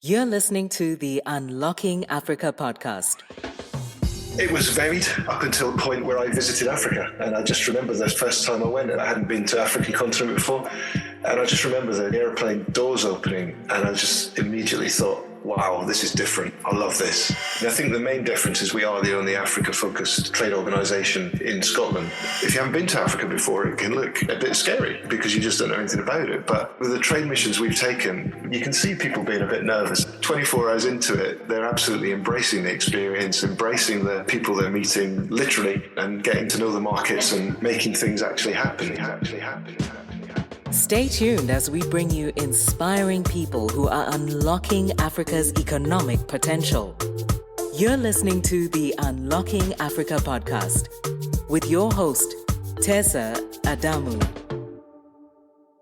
You're listening to the Unlocking Africa podcast. It was varied up until the point where I visited Africa. And I just remember the first time I went, and I hadn't been to the African continent before. And I just remember the airplane doors opening, and I just immediately thought, wow, this is different. I love this. And I think the main difference is we are the only Africa-focused trade organisation in Scotland. If you haven't been to Africa before, it can look a bit scary because you just don't know anything about it. But with the trade missions we've taken, you can see people being a bit nervous. 24 hours into it, they're absolutely embracing the experience, embracing the people they're meeting, literally, and getting to know the markets and making things actually happen. Stay tuned as we bring you inspiring people who are unlocking Africa's economic potential. You're listening to the Unlocking Africa podcast with your host, Tessa Adamu.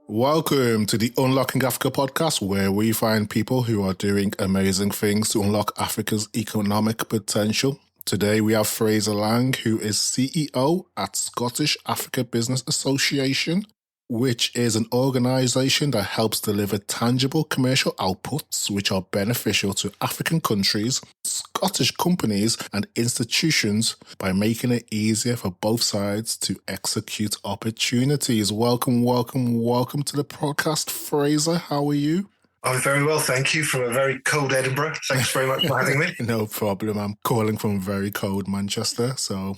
Welcome to the Unlocking Africa podcast, where we find people who are doing amazing things to unlock Africa's economic potential. Today we have Frazer Lang, who is CEO at Scottish Africa Business Association, which is an organisation that helps deliver tangible commercial outputs which are beneficial to African countries, Scottish companies and institutions by making it easier for both sides to execute opportunities. Welcome to the podcast, Frazer. How are you? I'm very well, thank you, from a very cold Edinburgh. Thanks very much for having me. No problem. I'm calling from very cold Manchester, so.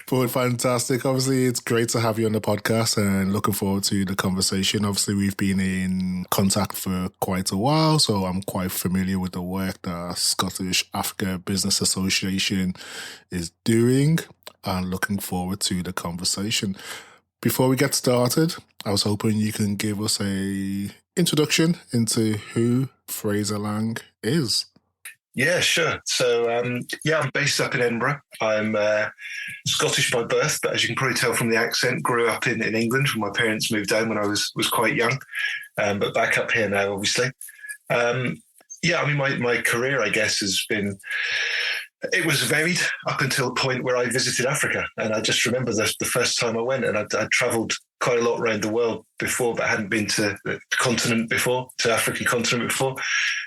But fantastic. Obviously, it's great to have you on the podcast and looking forward to the conversation. Obviously, we've been in contact for quite a while, so I'm quite familiar with the work that Scottish Africa Business Association is doing and looking forward to the conversation. Before we get started, I was hoping you can give us a introduction into who Frazer Lang is. Yeah, sure. So, I'm based up in Edinburgh. I'm Scottish by birth, but as you can probably tell from the accent, grew up in England when my parents moved down when I was quite young, but back up here now, obviously. My career, I guess, has been... It was varied up until the point where I visited Africa. And I just remember the first time I went, and I'd travelled quite a lot around the world before, but hadn't been to the continent before, to the African continent before.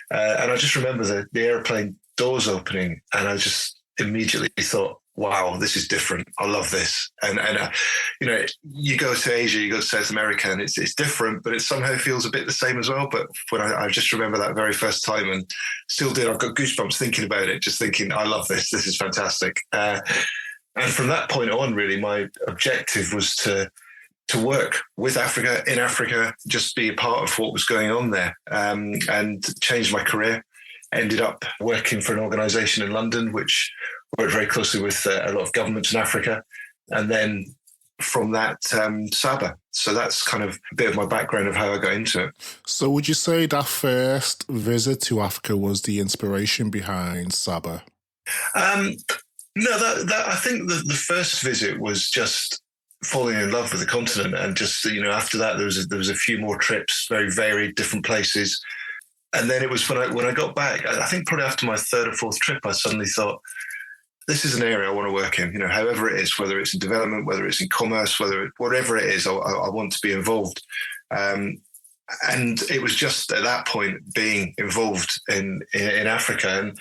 And I just remember the airplane doors opening, and I just immediately thought, wow, this is different. I love this. And you go to Asia, you go to South America, and it's different, but it somehow feels a bit the same as well. But when I just remember that very first time, and still did, I've got goosebumps thinking about it, just thinking, I love this. This is fantastic. And from that point on, really, my objective was to work with Africa, in Africa, just be a part of what was going on there, and change my career. Ended up working for an organisation in London, which worked very closely with a lot of governments in Africa. And then from that, SABA. So that's kind of a bit of my background of how I got into it. So would you say that first visit to Africa was the inspiration behind SABA? No, that I think the first visit was just falling in love with the continent. And just, after that, there was a few more trips, very varied, different places. And then it was when I got back, I think probably after my third or fourth trip, I suddenly thought, this is an area I want to work in, however it is, whether it's in development, whether it's in commerce, whatever it is, I want to be involved. And it was just at that point being involved in Africa. And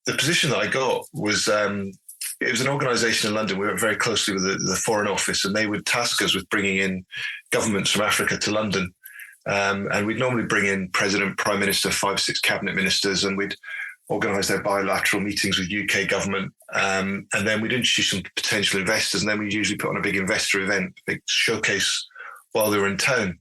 the position that I got was, it was an organisation in London. We worked very closely with the Foreign Office, and they would task us with bringing in governments from Africa to London. And we'd normally bring in President, Prime Minister, 5, 6 cabinet ministers, and we'd organise their bilateral meetings with UK government. And then we'd introduce some potential investors, and then we'd usually put on a big investor event, a big showcase while they were in town.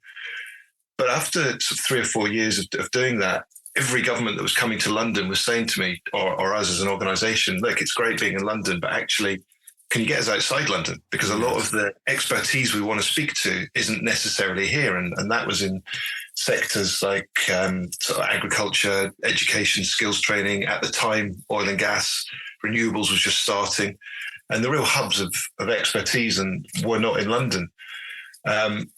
But after sort of 3 or 4 years of doing that, every government that was coming to London was saying to me, or us as an organisation, look, it's great being in London, but actually, can you get us outside London? Because a lot of the expertise we want to speak to isn't necessarily here. And that was in sectors like sort of agriculture, education, skills training. At the time, oil and gas, renewables was just starting. And the real hubs of expertise were not in London. And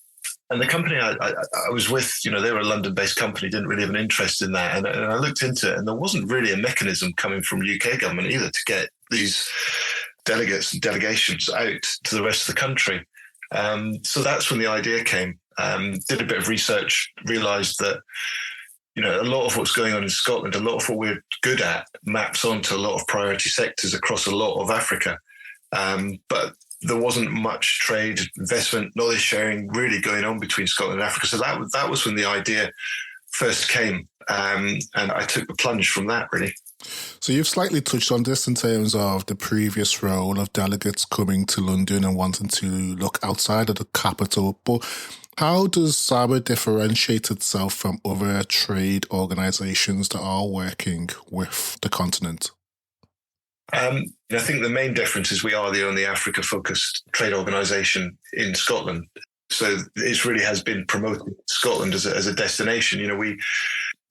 the company I was with, they were a London-based company, didn't really have an interest in that. And I looked into it, and there wasn't really a mechanism coming from UK government either to get these delegates and delegations out to the rest of the country. So that's when the idea came. Did a bit of research, realised that a lot of what's going on in Scotland, a lot of what we're good at maps onto a lot of priority sectors across a lot of Africa. But there wasn't much trade, investment, knowledge sharing really going on between Scotland and Africa. So that was when the idea first came. And I took the plunge from that, really. So you've slightly touched on this in terms of the previous role of delegates coming to London and wanting to look outside of the capital. But how does SABA differentiate itself from other trade organisations that are working with the continent? I think the main difference is we are the only Africa-focused trade organisation in Scotland. So it really has been promoting Scotland as a destination.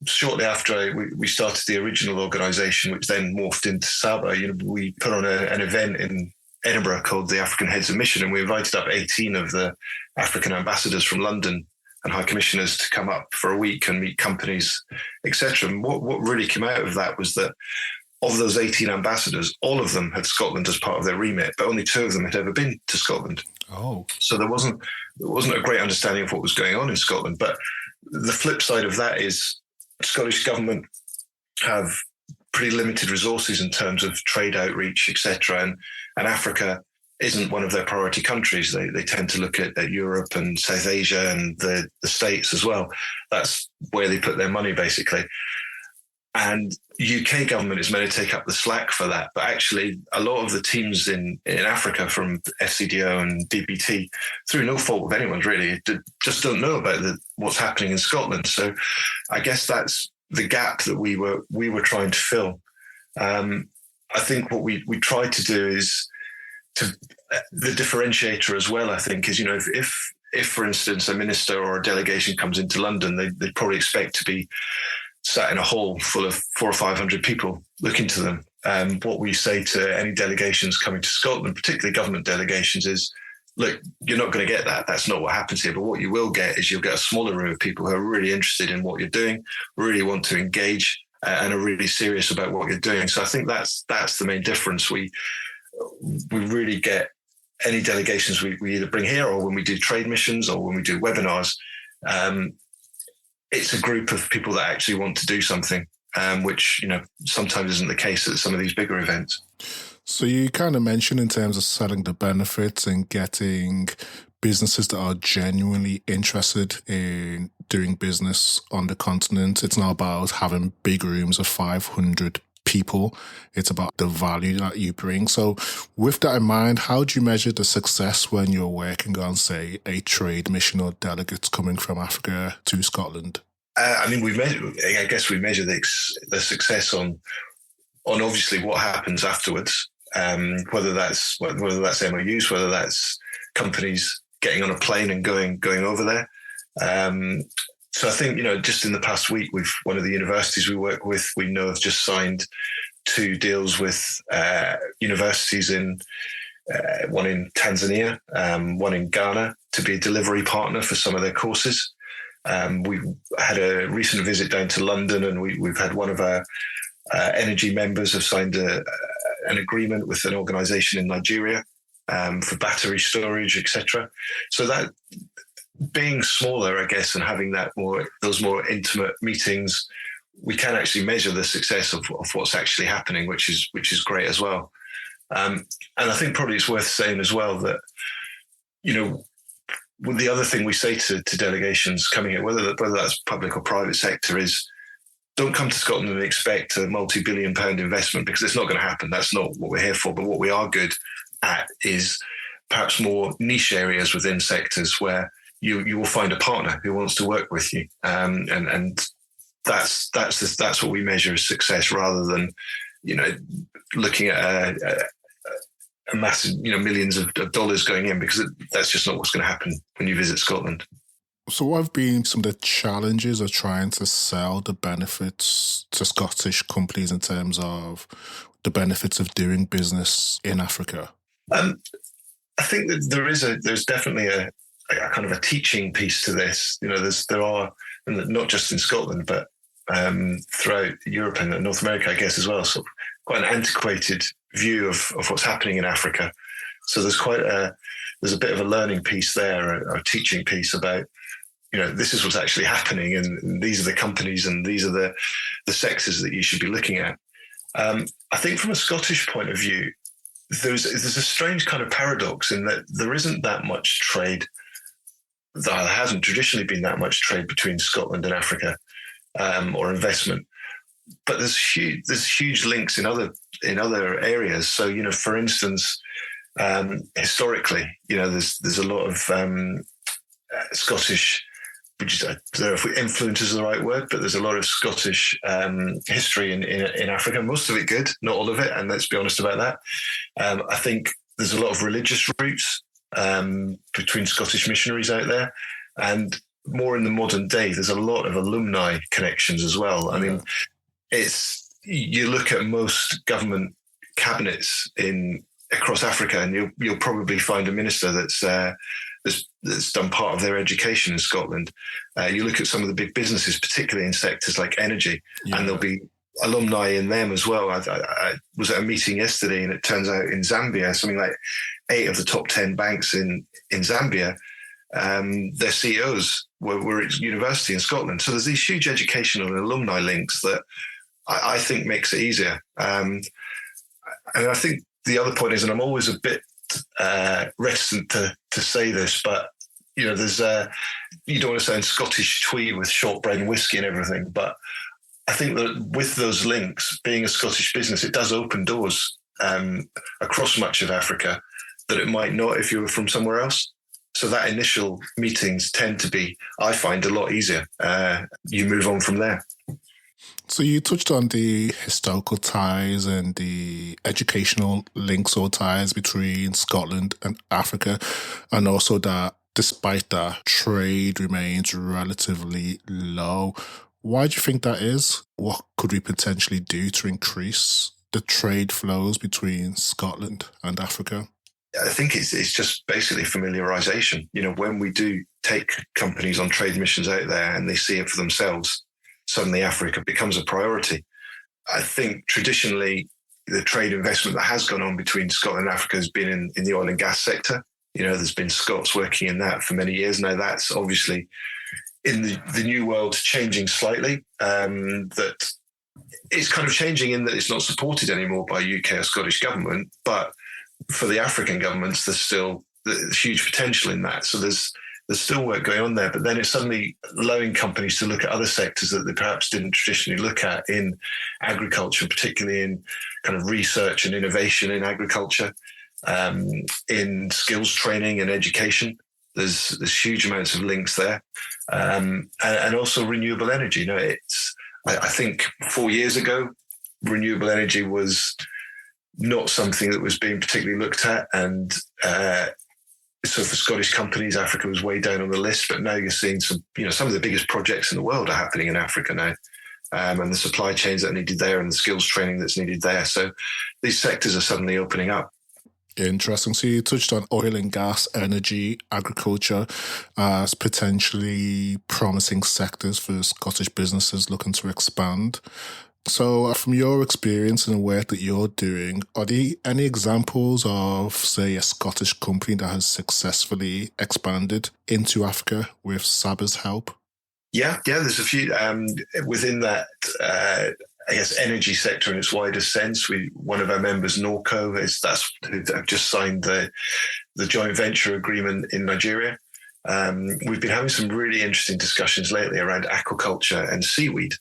Shortly after we started the original organisation, which then morphed into SABA, we put on an event in Edinburgh called the African Heads of Mission, and we invited up 18 of the African ambassadors from London and high commissioners to come up for a week and meet companies, etc. And what really came out of that was that of those 18 ambassadors, all of them had Scotland as part of their remit, but only 2 of them had ever been to Scotland. Oh, so there wasn't a great understanding of what was going on in Scotland. But the flip side of that is Scottish government have pretty limited resources in terms of trade outreach, etc. And Africa isn't one of their priority countries. They tend to look at Europe and South Asia and the States as well. That's where they put their money, basically. And UK government is meant to take up the slack for that. But actually, a lot of the teams in Africa from FCDO and DBT, through no fault of anyone's really, just don't know about what's happening in Scotland. So I guess that's the gap that we were trying to fill. I think what we tried to do is the differentiator as well, I think, is, if for instance, a minister or a delegation comes into London, they'd probably expect to be sat in a hall full of 400 or 500 people looking to them. What we say to any delegations coming to Scotland, particularly government delegations, is, look, you're not going to get that. That's not what happens here. But what you will get is you'll get a smaller room of people who are really interested in what you're doing, really want to engage, and are really serious about what you're doing. So I think that's the main difference. We really get any delegations we either bring here, or when we do trade missions, or when we do webinars, it's a group of people that actually want to do something, which, sometimes isn't the case at some of these bigger events. So you kind of mentioned in terms of selling the benefits and getting businesses that are genuinely interested in doing business on the continent. It's not about having big rooms of 500 people. It's about the value that you bring. So with that in mind, how do you measure the success when you're working on, say, a trade mission or delegates coming from Africa to Scotland? We measure the success on obviously what happens afterwards, whether that's MOUs, whether that's companies getting on a plane and going over there. So I think, just in the past week, one of the universities we work with, we know have just signed 2 deals with universities one in Tanzania, one in Ghana, to be a delivery partner for some of their courses. We had a recent visit down to London, and we've had one of our energy members have signed an agreement with an organisation in Nigeria for battery storage, etc. So that, being smaller, I guess, and having those more intimate meetings, we can actually measure the success of what's actually happening, which is great as well. And I think probably it's worth saying as well that, the other thing we say to delegations coming here, whether that's public or private sector, is don't come to Scotland and expect a multi-billion pound investment, because it's not going to happen. That's not what we're here for. But what we are good at is perhaps more niche areas within sectors where you will find a partner who wants to work with you, and that's what we measure as success, rather than looking at a massive millions of dollars going in, because that's just not what's going to happen when you visit Scotland. So what have been some of the challenges of trying to sell the benefits to Scottish companies in terms of the benefits of doing business in Africa? I think that there's definitely a kind of a teaching piece to this. There are, and not just in Scotland, but throughout Europe and North America, I guess, as well. So quite an antiquated view of what's happening in Africa. So there's a bit of a learning piece there, a teaching piece about, this is what's actually happening, and these are the companies, and these are the sectors that you should be looking at. I think from a Scottish point of view, there's a strange kind of paradox in that there isn't that much trade. There hasn't traditionally been that much trade between Scotland and Africa, or investment. But there's huge links in other areas. So, for instance, historically, there's a lot of Scottish, which I don't know if influence is the right word, but there's a lot of Scottish history in Africa. Most of it good, not all of it, and let's be honest about that. I think there's a lot of religious roots between Scottish missionaries out there, and more in the modern day, there's a lot of alumni connections as well. I mean, you look at most government cabinets across Africa, and you'll probably find a minister that's done part of their education in Scotland. You look at some of the big businesses, particularly in sectors like energy, and there'll be alumni in them as well. I was at a meeting yesterday, and it turns out in Zambia, something like 8 of the top 10 banks in Zambia, their CEOs were at university in Scotland. So there's these huge educational and alumni links that I think makes it easier. And I think the other point is, and I'm always a bit reticent to say this, but there's you don't want to sound Scottish tweed with shortbread and whiskey and everything, but I think that with those links, being a Scottish business, it does open doors across much of Africa that it might not if you were from somewhere else. So that initial meetings tend to be, I find, a lot easier. You move on from there. So you touched on the historical ties and the educational links or ties between Scotland and Africa, and also that despite that, trade remains relatively low. Why do you think that is? What could we potentially do to increase the trade flows between Scotland and Africa? I think it's just basically familiarization. When we do take companies on trade missions out there and they see it for themselves, suddenly Africa becomes a priority. I think traditionally the trade investment that has gone on between Scotland and Africa has been in the oil and gas sector. There's been Scots working in that for many years now. That's obviously in the new world changing slightly. That it's kind of changing in that it's not supported anymore by UK or Scottish government, but for the African governments, there's huge potential in that. So there's still work going on there, but then it's suddenly allowing companies to look at other sectors that they perhaps didn't traditionally look at in agriculture, particularly in kind of research and innovation in agriculture, in skills training and education. There's huge amounts of links there, and also renewable energy. I think 4 years ago, renewable energy was not something that was being particularly looked at, and so for Scottish companies, Africa was way down on the list. But now you're seeing some of the biggest projects in the world are happening in Africa now, and the supply chains that are needed there, and the skills training that's needed there. So these sectors are suddenly opening up. Interesting. So you touched on oil and gas, energy, agriculture as potentially promising sectors for Scottish businesses looking to expand. So from your experience and the work that you're doing, are there any examples of, say, a Scottish company that has successfully expanded into Africa with SABA's help? Yeah, there's a few within that, I guess, energy sector in its widest sense. One of our members, Norco, that's who have just signed the joint venture agreement in Nigeria. We've been having some really interesting discussions lately around aquaculture and seaweed.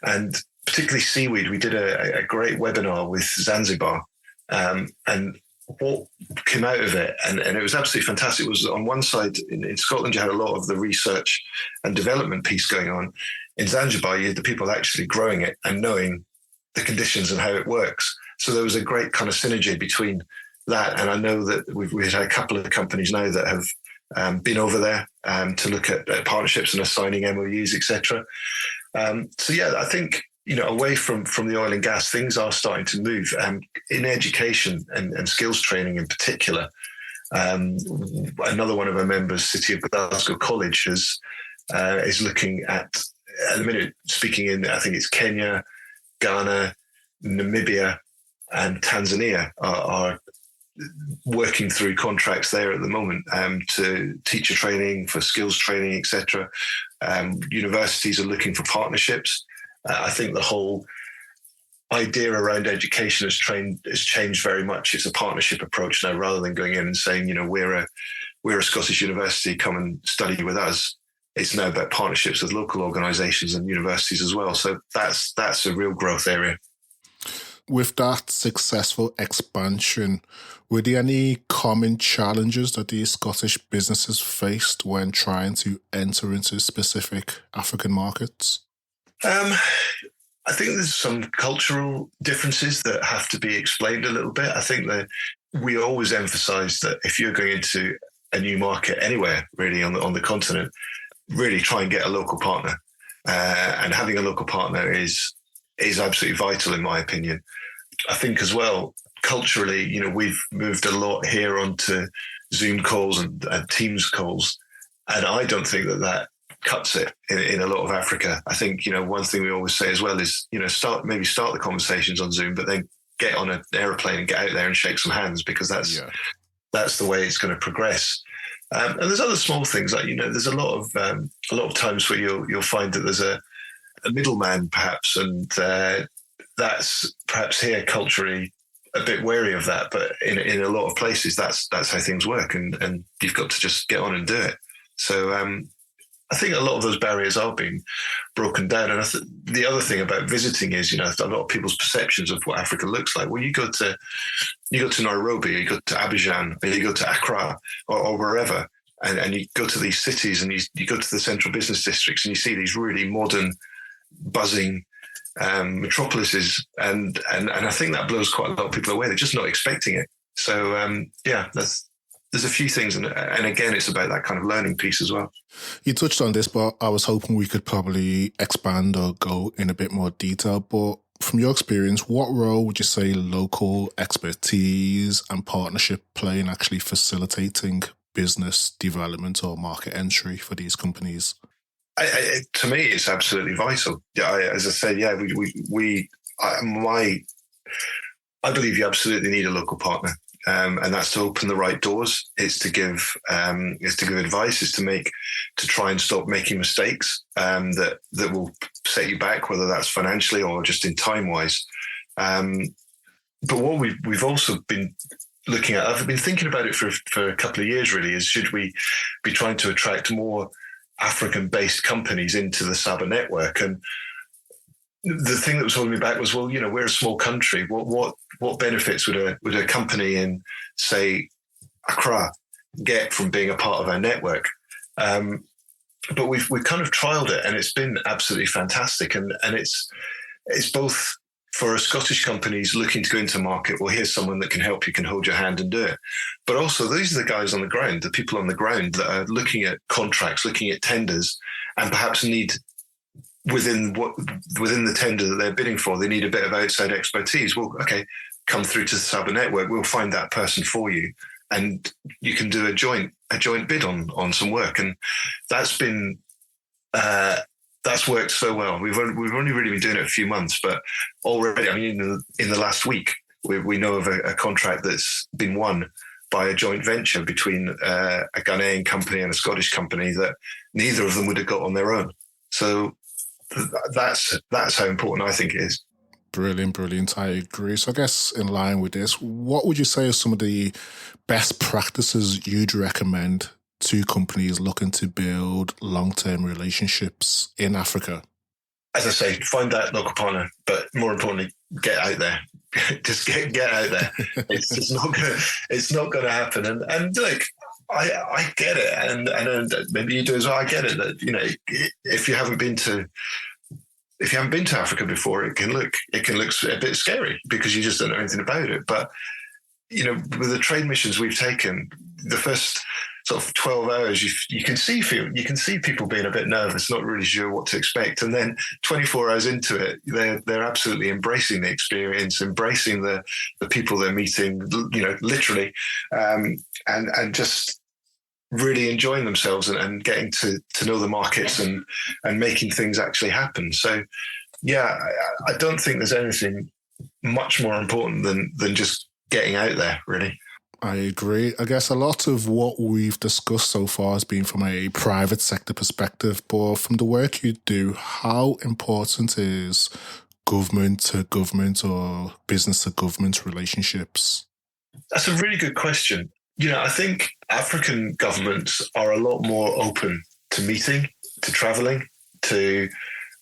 And particularly seaweed, we did a great webinar with Zanzibar. And what came out of it, and it was absolutely fantastic, was on one side, in Scotland, you had a lot of the research and development piece going on. In Zanzibar, you had the people actually growing it and knowing the conditions and how it works. So there was a great kind of synergy between that. And I know that we've had a couple of companies now that have been over there to look at partnerships and assigning MOUs, etc. So yeah, I think, away from the oil and gas, things are starting to move. In education and skills training in particular, another one of our members, City of Glasgow College, is looking at the minute, speaking in, I think it's Kenya, Ghana, Namibia, and Tanzania are working through contracts there at the moment to teacher training, for skills training, etc. Universities are looking for partnerships. I think the whole idea around education has changed very much. It's a partnership approach now, rather than going in and saying, we're a Scottish university, come and study with us. It's now about partnerships with local organisations and universities as well. So that's a real growth area. With that successful expansion, were there any common challenges that these Scottish businesses faced when trying to enter into specific African markets? I think there's some cultural differences that have to be explained a little bit. I think that we always emphasise that if you're going into a new market anywhere really on the continent, really try and get a local partner. And having a local partner is absolutely vital, in my opinion. I think as well, culturally, we've moved a lot here onto Zoom calls and Teams calls. And I don't think that cuts it in a lot of Africa. I think, one thing we always say as well is, start the conversations on Zoom, but then get on an aeroplane and get out there and shake some hands, because that's the way it's going to progress. And there's other small things like, there's a lot of times where you'll find that there's a middleman perhaps, and that's perhaps here culturally a bit wary of that. But in a lot of places, that's how things work, and you've got to just get on and do it. So I think a lot of those barriers are being broken down. And the other thing about visiting is, a lot of people's perceptions of what Africa looks like. Well, you go to Nairobi, or you go to Abidjan, or you go to Accra, or wherever, and you go to these cities, and you go to the central business districts, and you see these really modern, buzzing metropolises, and I think that blows quite a lot of people away. They're just not expecting it. So there's a few things, and again, it's about that kind of learning piece as well. You touched on this, but I was hoping we could probably expand or go in a bit more detail. But from your experience, what role would you say local expertise and partnership play in actually facilitating business development or market entry for these companies? To me, it's absolutely vital. As I said, I believe you absolutely need a local partner. And that's to open the right doors. It's to give advice. It's to try and stop making mistakes that will set you back, whether that's financially or just in time wise. But what we've also been looking at, I've been thinking about it for a couple of years really, is should we be trying to attract more African-based companies into the SABA network? And the thing that was holding me back was, well, we're a small country. What benefits would a company in, say, Accra get from being a part of our network? But we've kind of trialed it, and it's been absolutely fantastic. And it's both for Scottish companies looking to go into market. Well, here's someone that can help you, can hold your hand and do it. But also, these are the guys on the ground, the people on the ground that are looking at contracts, looking at tenders, and perhaps need, within the tender that they're bidding for, they need a bit of outside expertise. Well, okay, come through to the SABA network. We'll find that person for you, and you can do a joint bid on some work. And that's been that's worked so well. We've only really been doing it a few months, but already, in the last week, we know of a contract that's been won by a joint venture between a Ghanaian company and a Scottish company that neither of them would have got on their own. So that's how important I think it is. Brilliant. I agree. So I guess in line with this, what would you say are some of the best practices you'd recommend to companies looking to build long-term relationships in Africa? As I say, find that local partner, but more importantly, get out there. Just get out there. It's not going to happen. And look, I get it, and maybe you do as well. I get it that if you haven't been to Africa before, it can look a bit scary because you just don't know anything about it. But with the trade missions we've taken, the first sort of 12 hours, you can see people being a bit nervous, not really sure what to expect, and then 24 hours into it, they're absolutely embracing the experience, embracing the people they're meeting, literally, and just really enjoying themselves and getting to know the markets and making things actually happen. So, yeah, I don't think there's anything much more important than just getting out there, really. I agree. I guess a lot of what we've discussed so far has been from a private sector perspective, but from the work you do, how important is government to government or business to government relationships? That's a really good question. I think African governments are a lot more open to meeting, to traveling, to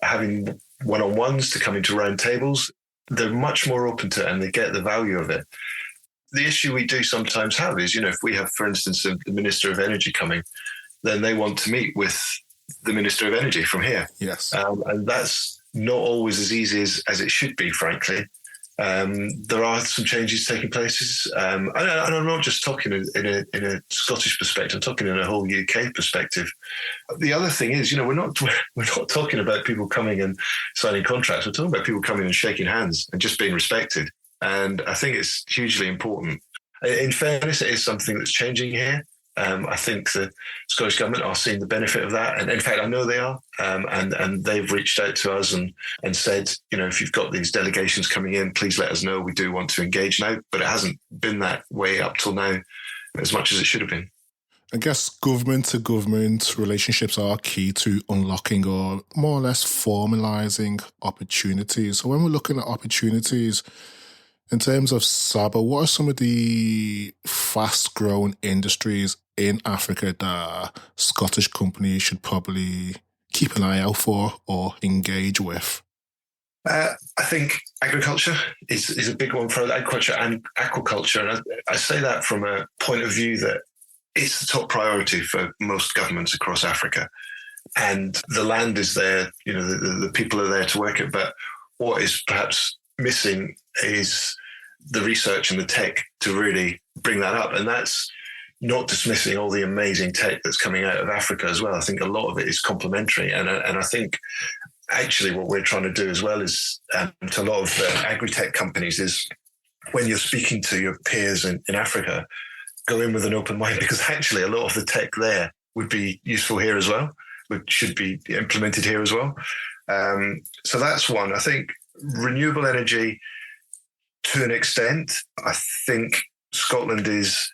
having one-on-ones, to coming to round tables. They're much more open to it and they get the value of it. The issue we do sometimes have is, if we have, for instance, the Minister of Energy coming, then they want to meet with the Minister of Energy from here. Yes. And that's not always as easy as it should be, frankly. There are some changes taking place. And I'm not just talking in a Scottish perspective, I'm talking in a whole UK perspective. The other thing is, we're not talking about people coming and signing contracts. We're talking about people coming and shaking hands and just being respected. And I think it's hugely important. In fairness, it is something that's changing here. I think the Scottish Government are seeing the benefit of that. And in fact, I know they are. And they've reached out to us and said, if you've got these delegations coming in, please let us know. We do want to engage now. But it hasn't been that way up till now as much as it should have been. I guess government to government relationships are key to unlocking or more or less formalizing opportunities. So when we're looking at opportunities, in terms of SABA, what are some of the fast-growing industries in Africa that Scottish companies should probably keep an eye out for or engage with? I think agriculture is a big one for agriculture and aquaculture. And I say that from a point of view that it's the top priority for most governments across Africa. And the land is there, the people are there to work it. But what is perhaps missing is the research and the tech to really bring that up. And that's not dismissing all the amazing tech that's coming out of Africa as well. I think a lot of it is complementary. And I think actually what we're trying to do as well is to a lot of the agri-tech companies is when you're speaking to your peers in Africa, go in with an open mind, because actually a lot of the tech there would be useful here as well, which should be implemented here as well. So that's one. I think renewable energy, to an extent, I think Scotland is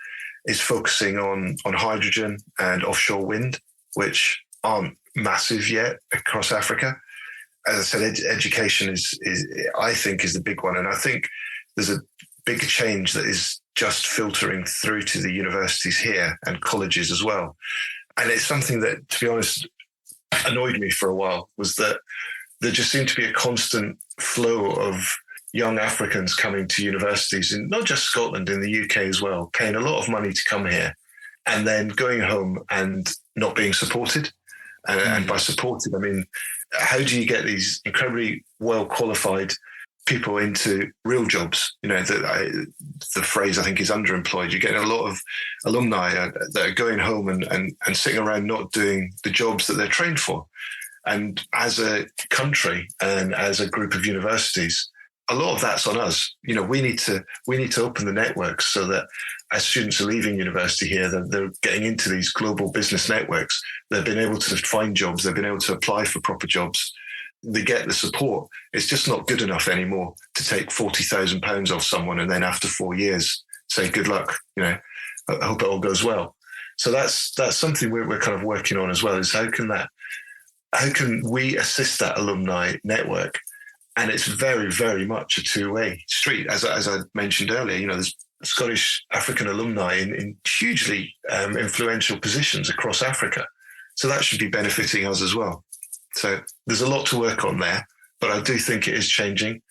focusing on hydrogen and offshore wind, which aren't massive yet across Africa. As I said, education is I think is the big one, and I think there's a big change that is just filtering through to the universities here and colleges as well. And it's something that, to be honest, annoyed me for a while, was that there just seemed to be a constant flow of young Africans coming to universities in not just Scotland, in the UK as well, paying a lot of money to come here and then going home and not being supported. And by supported, I mean, how do you get these incredibly well-qualified people into real jobs? The phrase I think is underemployed. You're getting a lot of alumni that are going home and sitting around not doing the jobs that they're trained for. And as a country and as a group of universities, a lot of that's on us. We need to open the networks so that as students are leaving university here, they're getting into these global business networks. They've been able to find jobs. They've been able to apply for proper jobs. They get the support. It's just not good enough anymore to take £40,000 off someone and then after 4 years say good luck. I hope it all goes well. So that's something we're kind of working on as well. Is how can we assist that alumni network? And it's very, very much a two-way street. As I mentioned earlier, there's Scottish African alumni in hugely influential positions across Africa. So that should be benefiting us as well. So there's a lot to work on there, but I do think it is changing.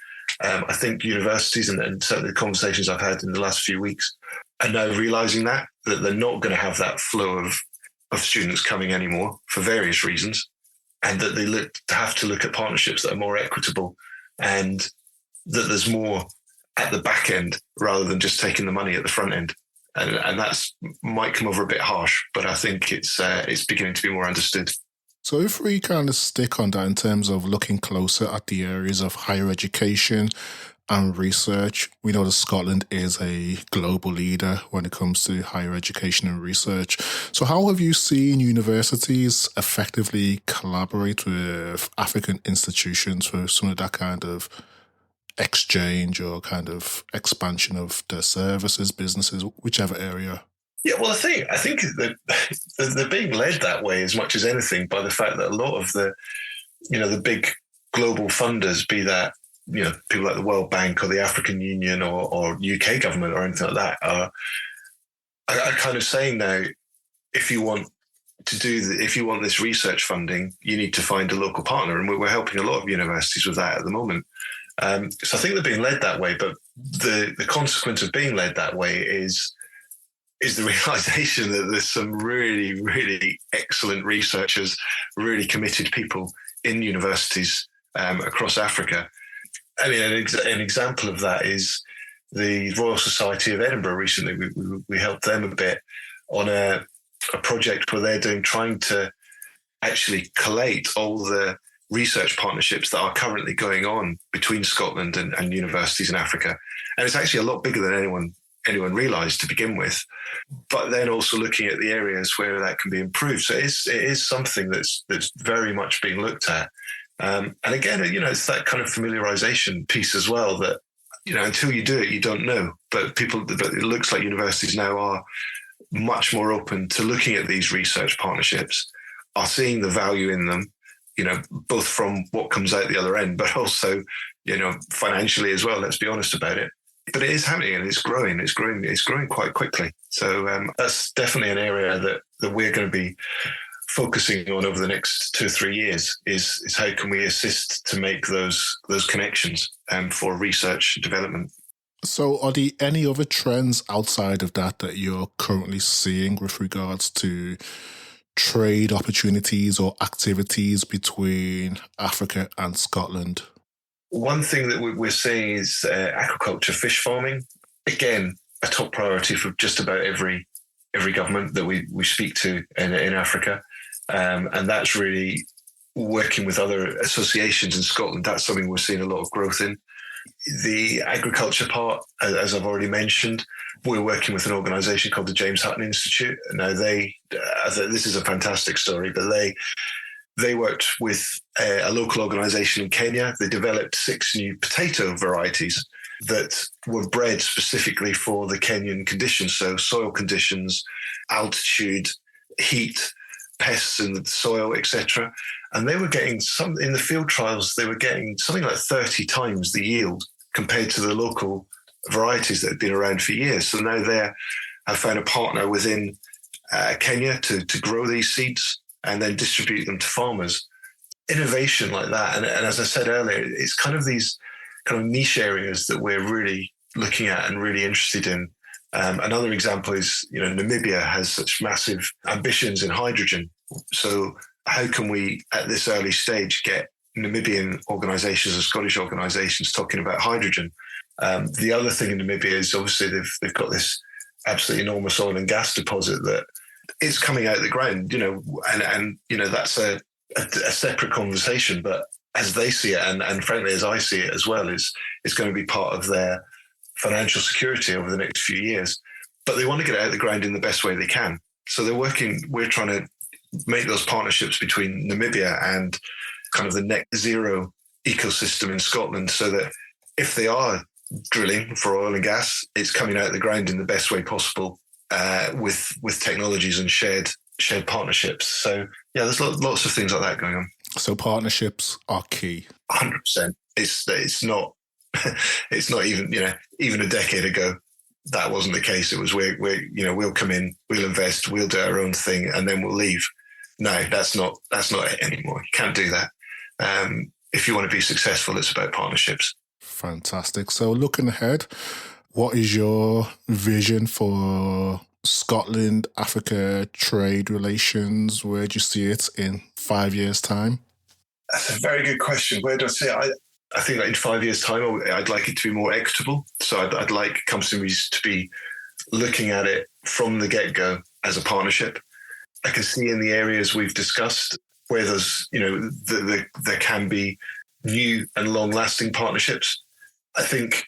I think universities and certainly the conversations I've had in the last few weeks are now realizing that they're not going to have that flow of students coming anymore for various reasons, and that they have to look at partnerships that are more equitable and that there's more at the back end rather than just taking the money at the front end. And that's might come over a bit harsh, but I think it's beginning to be more understood. So if we kind of stick on that in terms of looking closer at the areas of higher education and research, we know that Scotland is a global leader when it comes to higher education and research. So how have you seen universities effectively collaborate with African institutions for some of that kind of exchange or kind of expansion of their services, businesses, whichever area? Yeah, well, I think that they're being led that way as much as anything by the fact that a lot of the big global funders, be that people like the World Bank or the African Union or UK government or anything like that, are kind of saying now, if you want this research funding, you need to find a local partner, and we're helping a lot of universities with that at the moment. So I think they're being led that way, but the consequence of being led that way is the realization that there's some really, really excellent researchers, really committed people in universities across Africa. I mean, an example of that is the Royal Society of Edinburgh. Recently, we helped them a bit on a project where they're trying to actually collate all the research partnerships that are currently going on between Scotland and universities in Africa. And it's actually a lot bigger than anyone realised to begin with, but then also looking at the areas where that can be improved. So it is something that's very much being looked at. And again, it's that kind of familiarization piece as well that, until you do it, you don't know. But it looks like universities now are much more open to looking at these research partnerships, are seeing the value in them, both from what comes out the other end, but also, financially as well. Let's be honest about it. But it is happening and it's growing. It's growing quite quickly. So that's definitely an area that we're going to be focusing on over the next 2 or 3 years is how can we assist to make those connections for research development. So are there any other trends outside of that you're currently seeing with regards to trade opportunities or activities between Africa and Scotland? One thing that we're seeing is aquaculture, fish farming. Again, a top priority for just about every government that we speak to in Africa. And that's really working with other associations in Scotland. That's something we're seeing a lot of growth in. The agriculture part, as I've already mentioned, we're working with an organisation called the James Hutton Institute. Now, this is a fantastic story, but they worked with a local organisation in Kenya. They developed 6 new potato varieties that were bred specifically for the Kenyan conditions, so soil conditions, altitude, heat, pests in the soil, etc. And they were getting in the field trials, they were getting something like 30 times the yield compared to the local varieties that had been around for years. So now they have found a partner within Kenya to grow these seeds and then distribute them to farmers. Innovation like that. And as I said earlier, it's kind of these kind of niche areas that we're really looking at and really interested in. Another example is, Namibia has such massive ambitions in hydrogen. So how can we, at this early stage, get Namibian organisations and Scottish organisations talking about hydrogen? The other thing in Namibia is obviously they've got this absolutely enormous oil and gas deposit that is coming out of the ground, and that's a separate conversation. But as they see it, and frankly, as I see it as well, is going to be part of their financial security over the next few years. But they want to get it out of the ground in the best way they can. So we're trying to make those partnerships between Namibia and kind of the net zero ecosystem in Scotland so that if they are drilling for oil and gas, it's coming out of the ground in the best way possible with technologies and shared partnerships. So yeah, there's lots of things like that going on. So partnerships are key. 100%. It's not it's not even a decade ago that wasn't the case. It was we'll come in, we'll invest, we'll do our own thing, and then we'll leave. No, that's not it anymore. You can't do that. If you want to be successful, it's about partnerships. Fantastic. So looking ahead, what is your vision for Scotland-Africa trade relations? Where do you see it in 5 years' time? That's a very good question. Where do I see it? I think in 5 years' time, I'd like it to be more equitable. So I'd like companies to be looking at it from the get-go as a partnership. I can see in the areas we've discussed where there's, there can be new and long-lasting partnerships. I think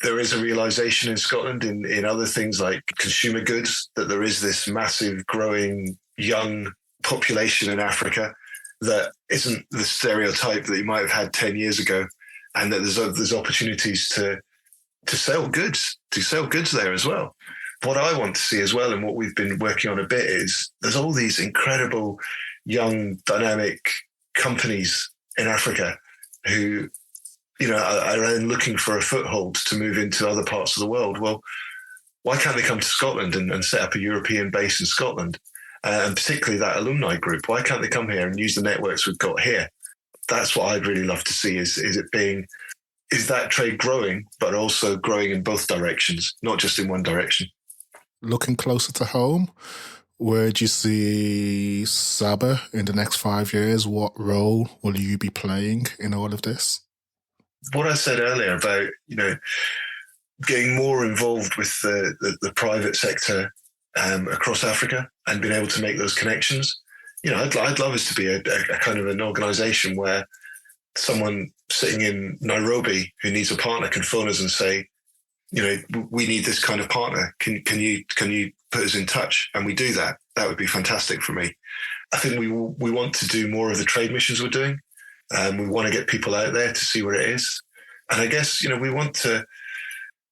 there is a realization in Scotland in other things like consumer goods that there is this massive growing young population in Africa that isn't the stereotype that you might have had 10 years ago. and that there's opportunities to sell goods, there as well. What I want to see as well, and what we've been working on a bit, is there's all these incredible young, dynamic companies in Africa who, are then looking for a foothold to move into other parts of the world. Well, why can't they come to Scotland and set up a European base in Scotland? And particularly that alumni group, why can't they come here and use the networks we've got here? That's what I'd really love to see, is that trade growing, but also growing in both directions, not just in one direction. Looking closer to home, where do you see SABA in the next 5 years? What role will you be playing in all of this? What I said earlier about, getting more involved with the private sector across Africa and being able to make those connections. I'd love us to be a kind of an organization where someone sitting in Nairobi who needs a partner can phone us and say, we need this kind of partner. Can you put us in touch? And we do that. That would be fantastic for me. I think we want to do more of the trade missions we're doing. We want to get people out there to see where it is. And I guess, we want to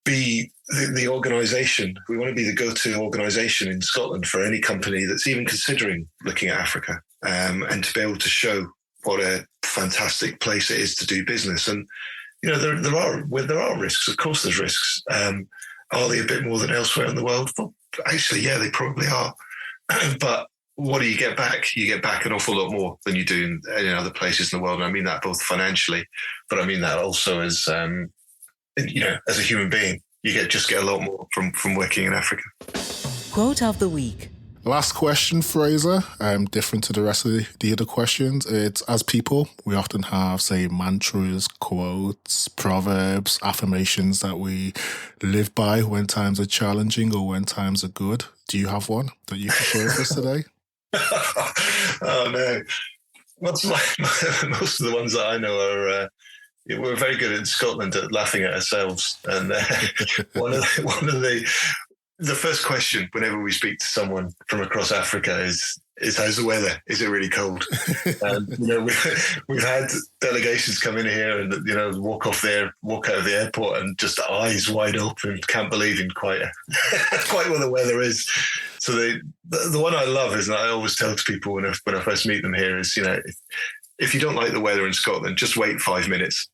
be the organisation. We want to be the go-to organisation in Scotland for any company that's even considering looking at Africa, and to be able to show what a fantastic place it is to do business. And, there are risks. Of course there's risks. Are they a bit more than elsewhere in the world? Well, actually, yeah, they probably are. But what do you get back? You get back an awful lot more than you do in other places in the world. And I mean that both financially, but I mean that also as, as a human being. You get a lot more from working in Africa. Quote of the week. Last question, Frazer. Different to the rest of the other questions. It's, as people, we often have, say, mantras, quotes, proverbs, affirmations that we live by when times are challenging or when times are good. Do you have one that you can share with us today? Oh, no. Most of the ones that I know are... we're very good in Scotland at laughing at ourselves. And one of the first question whenever we speak to someone from across Africa is how's the weather? Is it really cold? And, we've had delegations come in here and, walk out of the airport and just eyes wide open, can't believe in quite what the weather is. So the one I love is, and I always tell to people when I first meet them here is, if you don't like the weather in Scotland, just wait 5 minutes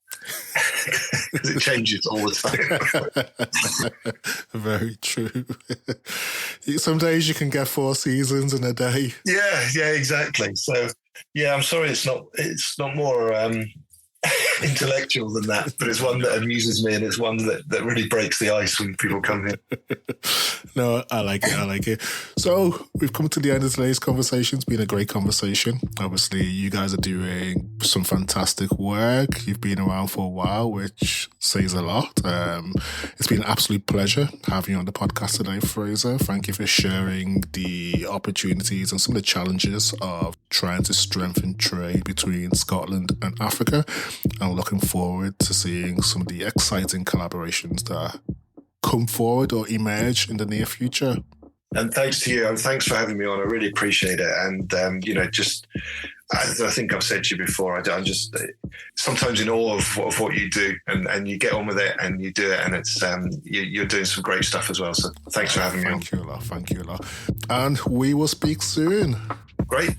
because it changes all the time. Very true. Some days you can get 4 seasons in a day. Yeah, exactly. So, yeah, I'm sorry it's not more intellectual than that, but it's one that amuses me and it's one that really breaks the ice when people come here. No, I like it. So we've come to the end of today's conversation. It's been a great conversation. Obviously, you guys are doing some fantastic work. You've been around for a while, which says a lot. It's been an absolute pleasure having you on the podcast today, Frazer. Thank you for sharing the opportunities and some of the challenges of trying to strengthen trade between Scotland and Africa. I'm looking forward to seeing some of the exciting collaborations that come forward or emerge in the near future. And thanks to you. And thanks for having me on. I really appreciate it. And, as I think I've said to you before, I'm just sometimes in awe of what you do, and you get on with it and you do it, and it's you're doing some great stuff as well. So thanks for having me on. Thank you a lot. And we will speak soon. Great.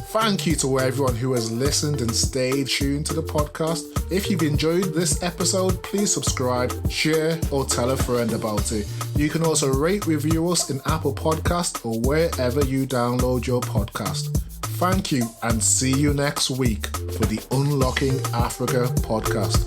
Thank you to everyone who has listened and stayed tuned to the podcast. If you've enjoyed this episode, please subscribe, share, or tell a friend about it. You can also rate, review us in Apple Podcasts or wherever you download your podcast. Thank you, and see you next week for the Unlocking Africa podcast.